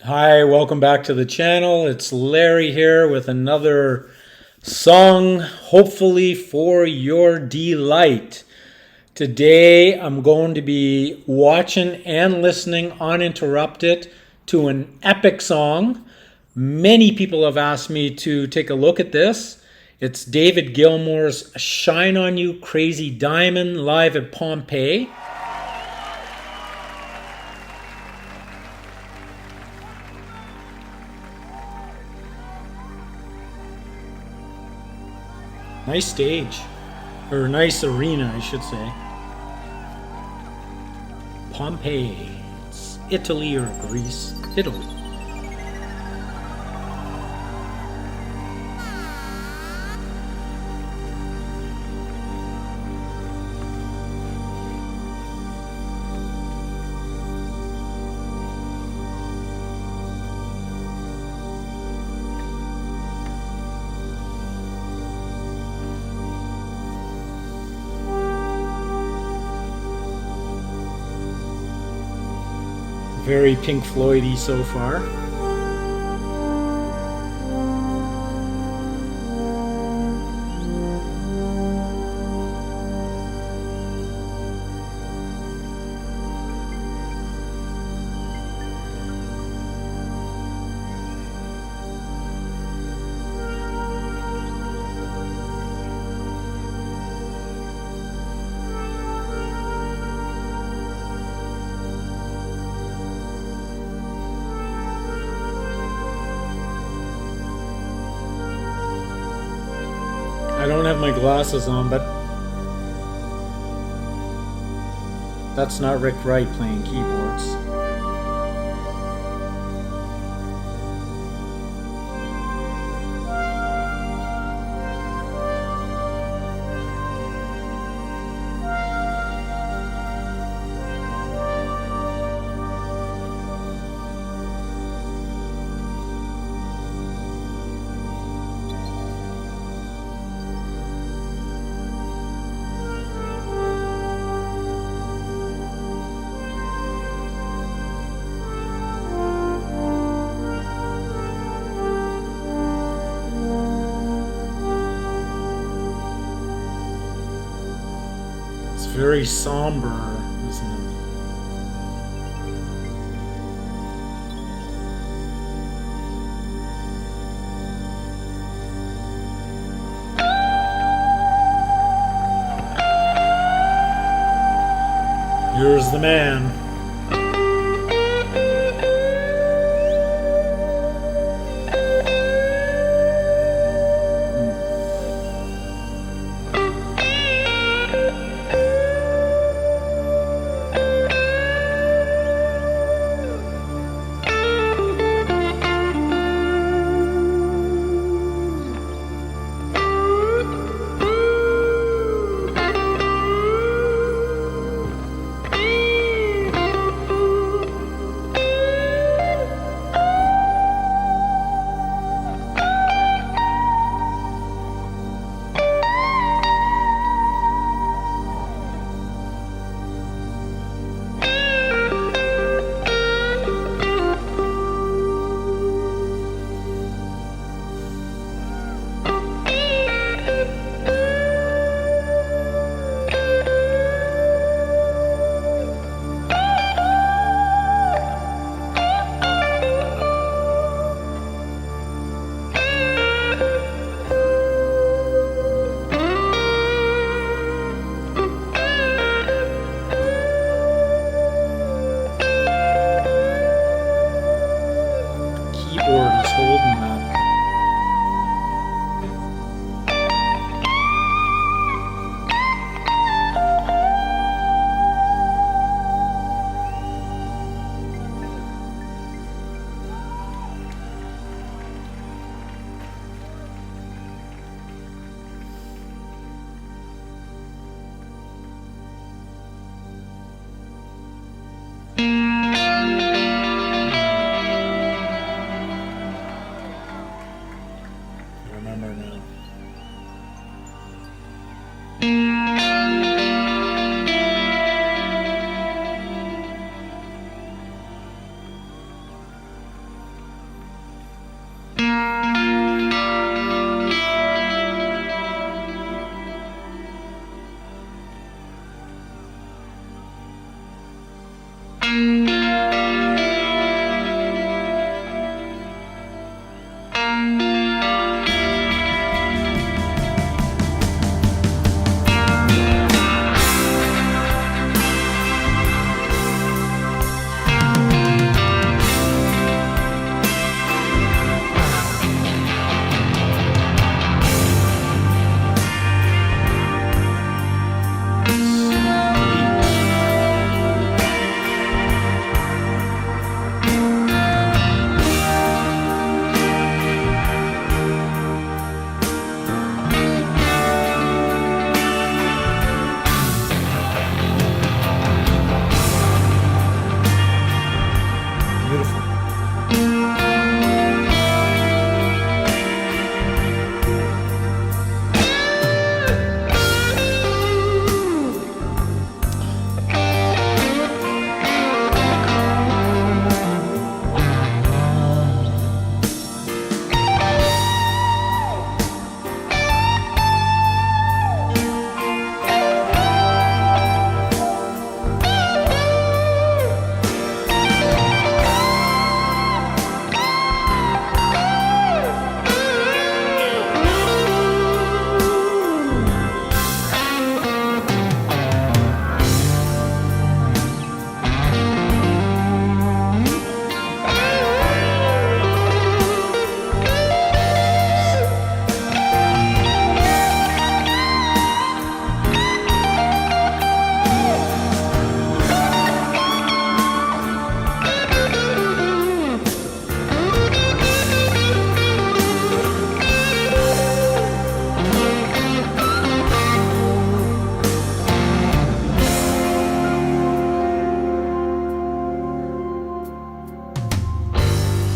Hi, welcome back to the channel. It's Larry here with another song, hopefully for your delight. Today I'm going to be watching and listening uninterrupted to an epic song. Many people have asked me to take a look at this. It's David Gilmour's Shine on You Crazy Diamond live at Pompeii. Nice stage, or nice arena, I should say. Pompeii. It's Italy or Greece. Italy. Very Pink Floyd-y so far. I don't have my glasses on, but that's not Rick Wright playing keyboards. It's very somber, isn't it? Here's the man.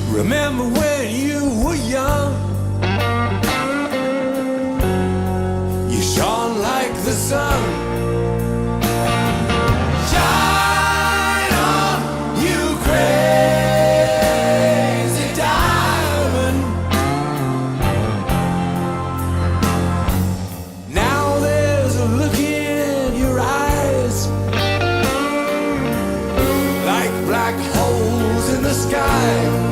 Remember when you were young, you shone like the sun. Shine on, you crazy diamond. Now there's a look in your eyes, like black holes in the sky.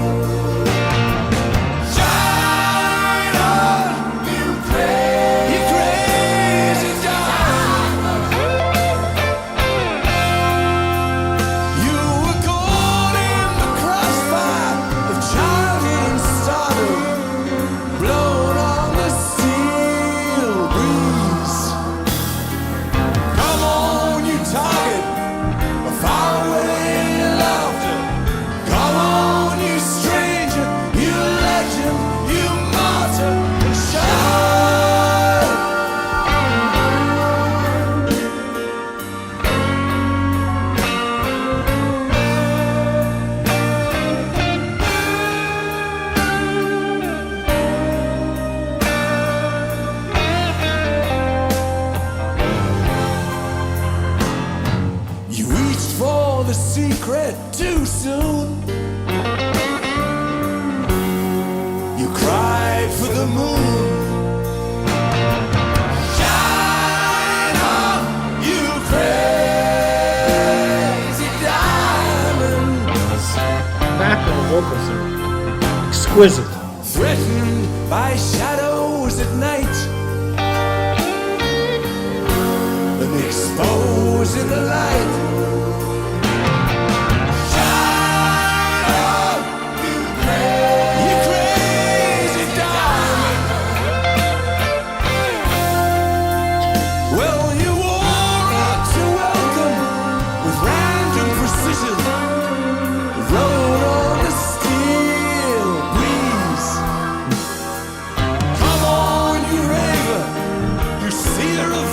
The secret too soon. You cried for the moon. Shine on, you crazy diamond. Background vocals are exquisite. Threatened by shadows at night and exposed in the light.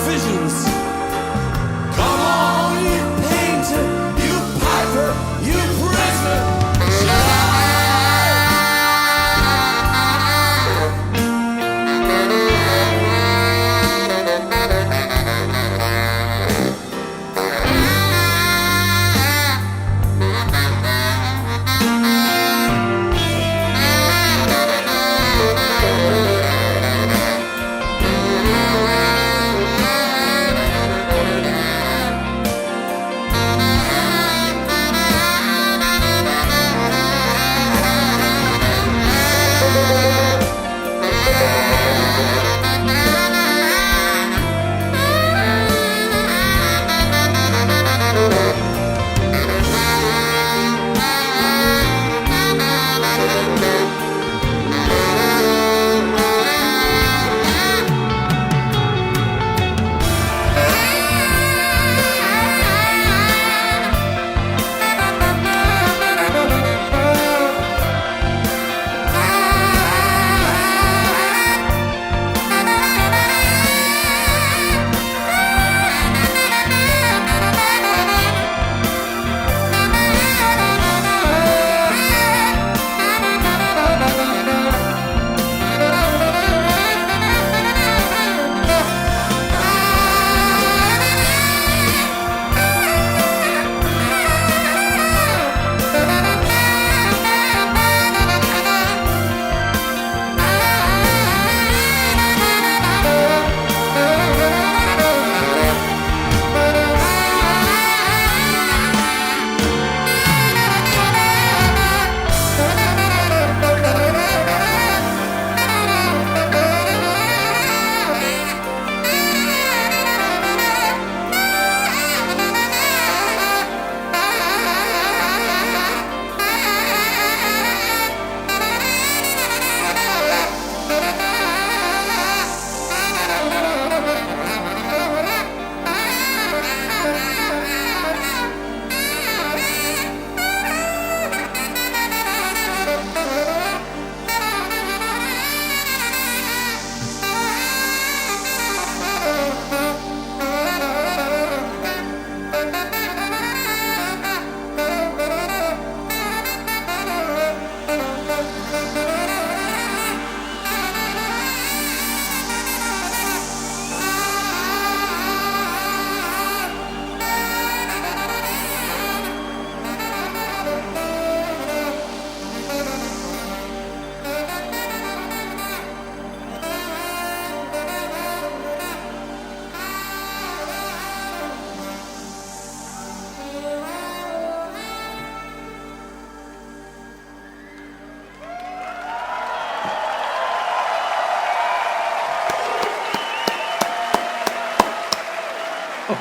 Visions. Come on, you pain.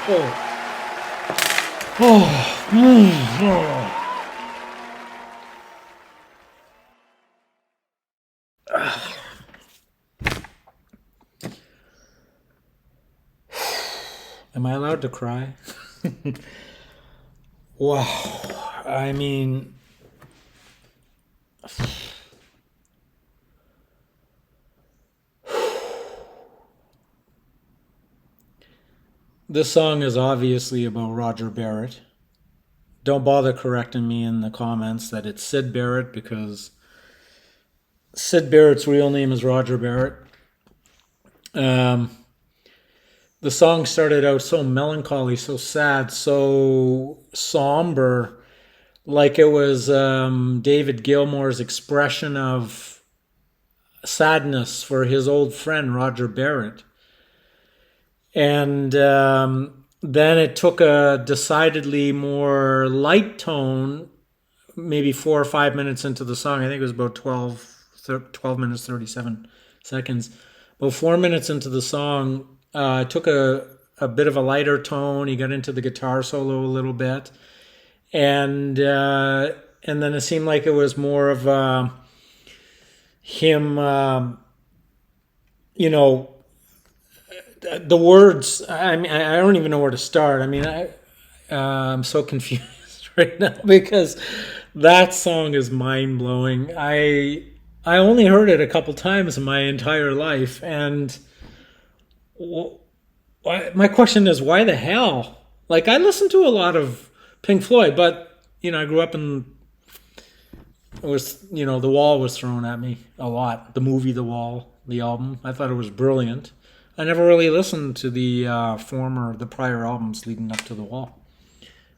Am I allowed to cry? Wow. I mean, this song is obviously about Roger Barrett. Don't bother correcting me in the comments that it's Syd Barrett, because Syd Barrett's real name is Roger Barrett. The song started out so melancholy, so sad, so somber, like it was David Gilmour's expression of sadness for his old friend Roger Barrett. And then it took a decidedly more light tone, maybe 4 or 5 minutes into the song. I think it was about 12 minutes, 37 seconds. About 4 minutes into the song, it took a bit of a lighter tone. He got into the guitar solo a little bit. And then it seemed like it was more of him, the words. I mean, I don't even know where to start. I mean, I'm so confused right now because that song is mind-blowing. I only heard it a couple times in my entire life, and my question is, why the hell? Like, I listen to a lot of Pink Floyd, but, I grew up in, it was, The Wall was thrown at me a lot. The movie The Wall, the album. I thought it was brilliant. I never really listened to the prior albums leading up to The Wall.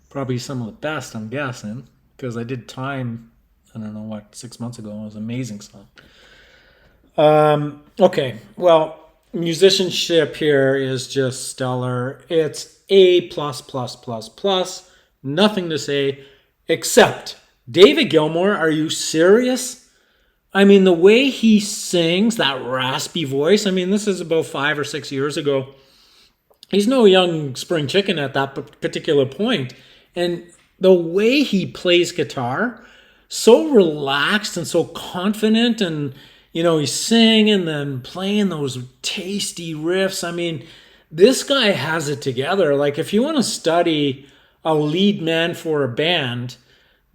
Probably some of the best, I'm guessing, because I did Time, I don't know 6 months ago. It was an amazing song. Okay, well, musicianship here is just stellar. It's A++++. Nothing to say except David Gilmour. Are you serious? I mean, the way he sings, that raspy voice. I mean, this is about 5 or 6 years ago. He's no young spring chicken at that particular point. And the way he plays guitar, so relaxed and so confident, and he's singing and then playing those tasty riffs. I mean, this guy has it together. Like, if you want to study a lead man for a band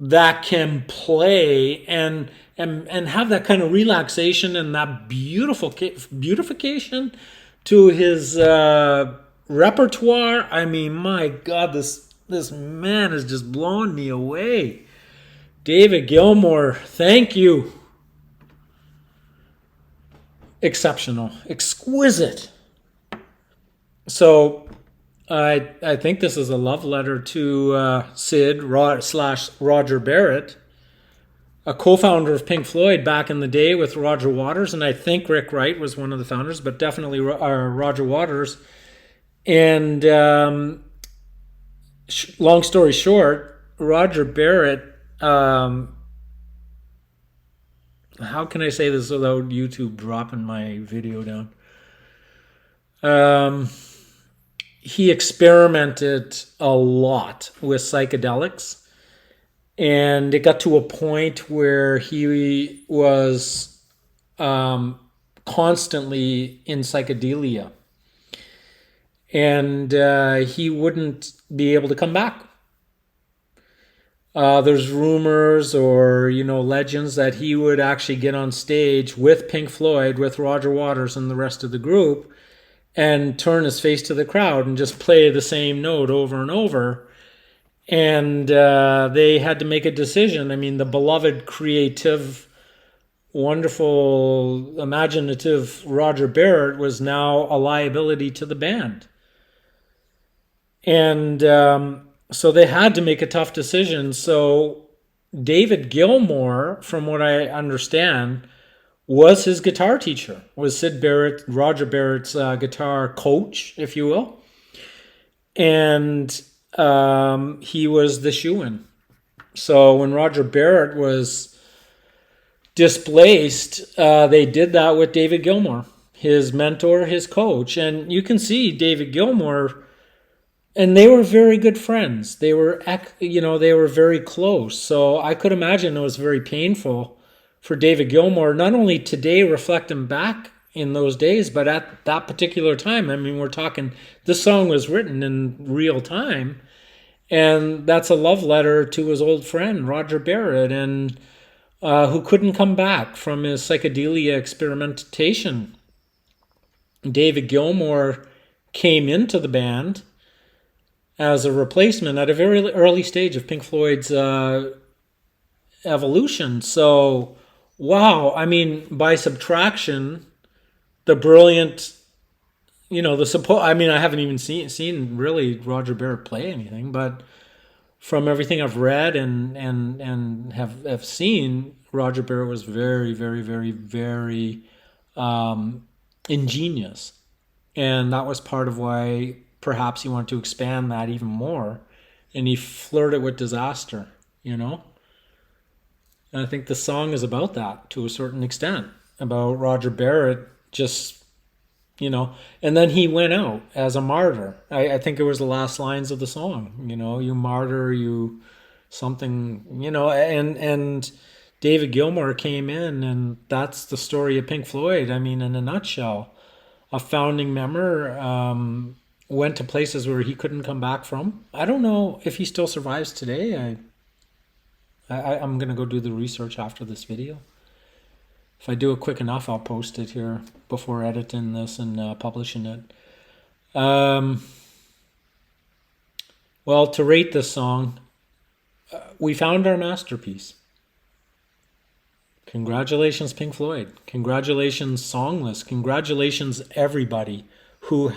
that can play and have that kind of relaxation and that beautification to his repertoire, I mean, my God, this man is just blowing me away. David Gilmour, thank you. Exceptional, exquisite. So I think this is a love letter to Syd / Roger Barrett, a co-founder of Pink Floyd back in the day with Roger Waters, and I think Rick Wright was one of the founders, but definitely Roger Waters. And long story short, Roger Barrett, how can I say this without YouTube dropping my video down? He experimented a lot with psychedelics, and it got to a point where he was constantly in psychedelia, and he wouldn't be able to come back. There's rumors or, legends that he would actually get on stage with Pink Floyd, with Roger Waters and the rest of the group, and turn his face to the crowd and just play the same note over and over. And they had to make a decision. I mean, the beloved, creative, wonderful, imaginative Roger Barrett was now a liability to the band. And so they had to make a tough decision. So David Gilmour, from what I understand, was his guitar teacher, was Syd Barrett, Roger Barrett's guitar coach, if you will. And he was the shoo-in. So when Roger Barrett was displaced, they did that with David Gilmour, his mentor, his coach. And you can see David Gilmour and they were very good friends. They were, they were very close. So I could imagine it was very painful for David Gilmour, not only today reflecting back in those days, but at that particular time. I mean, we're talking, this song was written in real time, and that's a love letter to his old friend, Roger Barrett, and who couldn't come back from his psychedelia experimentation. David Gilmour came into the band as a replacement at a very early stage of Pink Floyd's evolution. So, wow, I mean, by subtraction, the brilliant, the support. I mean, I haven't even seen really Roger Barrett play anything, but from everything I've read and have seen, Roger Barrett was very, very, very, very ingenious, and that was part of why perhaps he wanted to expand that even more, and he flirted with disaster. And I think the song is about that to a certain extent, about Roger Barrett just, and then he went out as a martyr. I think it was the last lines of the song, you martyr, you something, and David Gilmour came in, and that's the story of Pink Floyd. I mean, in a nutshell, a founding member went to places where he couldn't come back from. I don't know if he still survives today. I'm going to go do the research after this video. If I do it quick enough, I'll post it here before editing this and publishing it. Well, to rate this song, we found our masterpiece. Congratulations, Pink Floyd. Congratulations, Songless. Congratulations, everybody who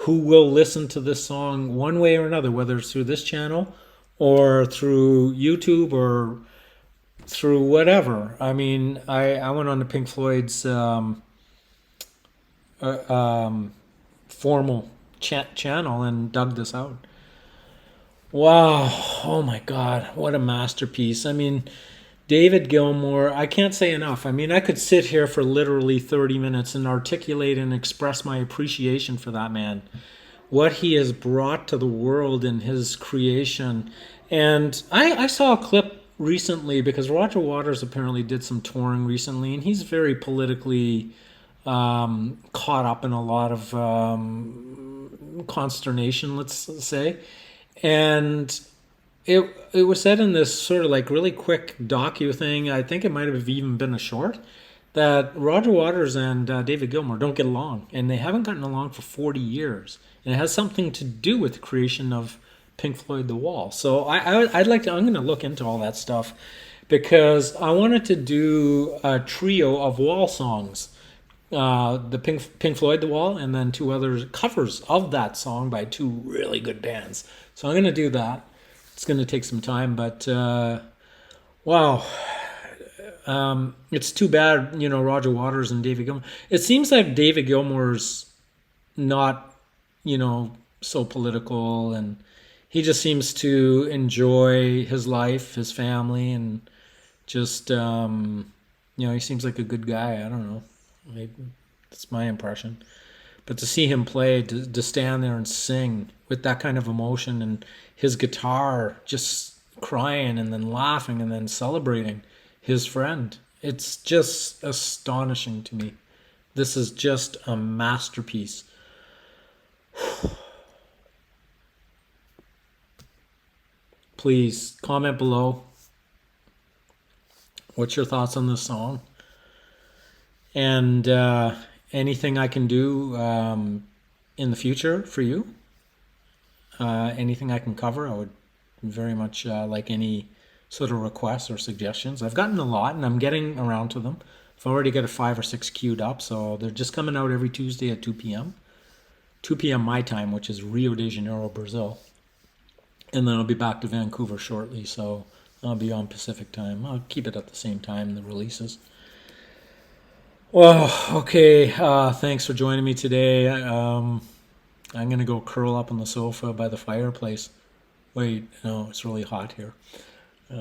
will listen to this song one way or another, whether it's through this channel or through YouTube or through whatever. I mean, I went on to Pink Floyd's formal channel and dug this out. Wow. Oh my God. What a masterpiece. I mean, David Gilmour, I can't say enough. I mean, I could sit here for literally 30 minutes and articulate and express my appreciation for that man. What he has brought to the world in his creation. And I saw a clip recently because Roger Waters apparently did some touring recently, and he's very politically caught up in a lot of consternation, let's say. And it was said in this sort of like really quick docu thing, I think it might have even been a short, that Roger Waters and David Gilmour don't get along, and they haven't gotten along for 40 years. And it has something to do with the creation of Pink Floyd The Wall. So I'm going to look into all that stuff because I wanted to do a trio of Wall songs. The Pink Floyd The Wall, and then two other covers of that song by two really good bands. So I'm going to do that. It's going to take some time, but wow. It's too bad, Roger Waters and David Gilmour. It seems like David Gilmour's not, so political, and he just seems to enjoy his life, his family, and just, he seems like a good guy. I don't know. That's my impression. But to see him play, to stand there and sing with that kind of emotion, and his guitar just crying and then laughing and then celebrating his friend, it's just astonishing to me. This is just a masterpiece. Please comment below. What's your thoughts on this song? And anything I can do in the future for you, anything I can cover, I would very much like any sort of requests or suggestions. I've gotten a lot, and I'm getting around to them. I've already got 5 or 6 queued up, so they're just coming out every Tuesday at 2 p.m. 2 p.m. my time, which is Rio de Janeiro, Brazil. And then I'll be back to Vancouver shortly, so I'll be on Pacific time. I'll keep it at the same time, the releases. Well, okay, thanks for joining me today. I'm going to go curl up on the sofa by the fireplace. Wait, no, it's really hot here. I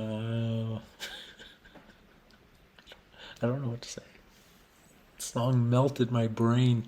don't know what to say. The song melted my brain.